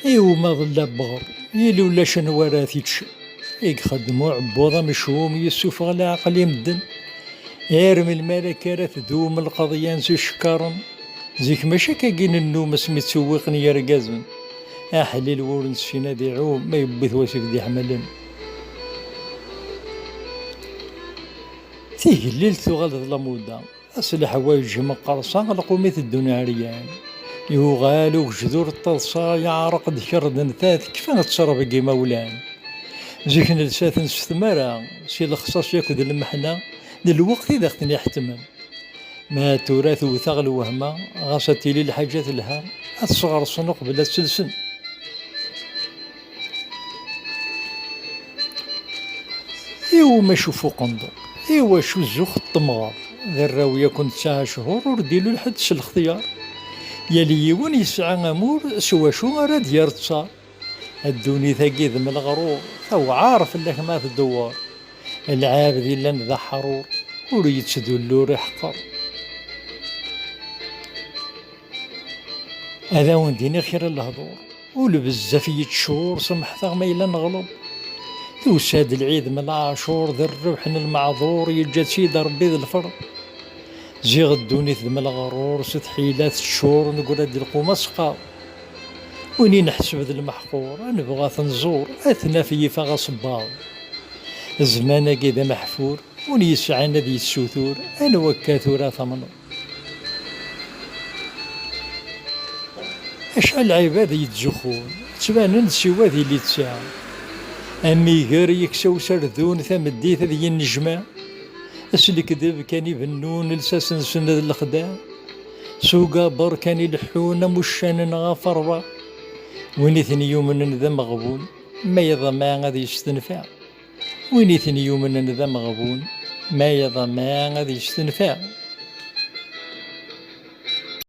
إيوا ما ظل بغر يلي ولا شنو راه تيتشى يخدمو عبوضة مشهوم يسوفغ العقل يمدن يرمي الملكة راه تدوم القضية نسو شكرن زيك ماشي كاين النوم سمي تسوقني يا رقازن أحليل ورنس في نادي عوم ما يبث واسف دي حملن تيه الليل تغلط لمودا أصل حوايج مقرصة لقوميت الدنيا عريان يغالو جذور الطلصة يعرق دكر دنثات كيفاه تصرف كي مولان زيك نلسات نستمرة سي الخصاص ياكد المحنة للوقت إذا اختني يحتمل ما تراث وثغل وهمة غاصتي لي الحاجات لها الصغر صنوق بلا تسلسل إيوا ما شوفو قندر إيوا شو الزوخ الطمغار ذا الراوية كنت 9 شهور ورديلو لحد الاختيار يلي يون يسعى امور سوا شو راه ديار تصار الدوني ثقي ذم الغرور تو عارف لك ما في الدوار العابد الا ذا حرور وريد تدلو ريح قر هذا ونديني خير الهضور ولبزاف يتشور سمح ثغمي الا نغلب توساد العيد من العاشور ذا الربحن المعذور يجا سيد ربي ذا الفرد زيغ الدوني ذم الغرور ست حيلات الشور نقول هادي القومة سقاو وني نحسب ذا المحقور نبغى تنزور اثنا في فغا صباو الزمان كذا محفور وني يسعى ذي السوثور انا وكاثورا ثمنو اشعل عباد يتزخون تبان سوا ذي اللي تساعد امي غير يكسو سردون ثمديت ذي النجمه الكذب كان يبنون لساس سند الخدام سوقا بر كان يلحون مشان غافر وين ثني يوم ذا مغبون ما يضمع غادي يستنفع وين ثني يوم ذا مغبون ما يضمع غادي يستنفع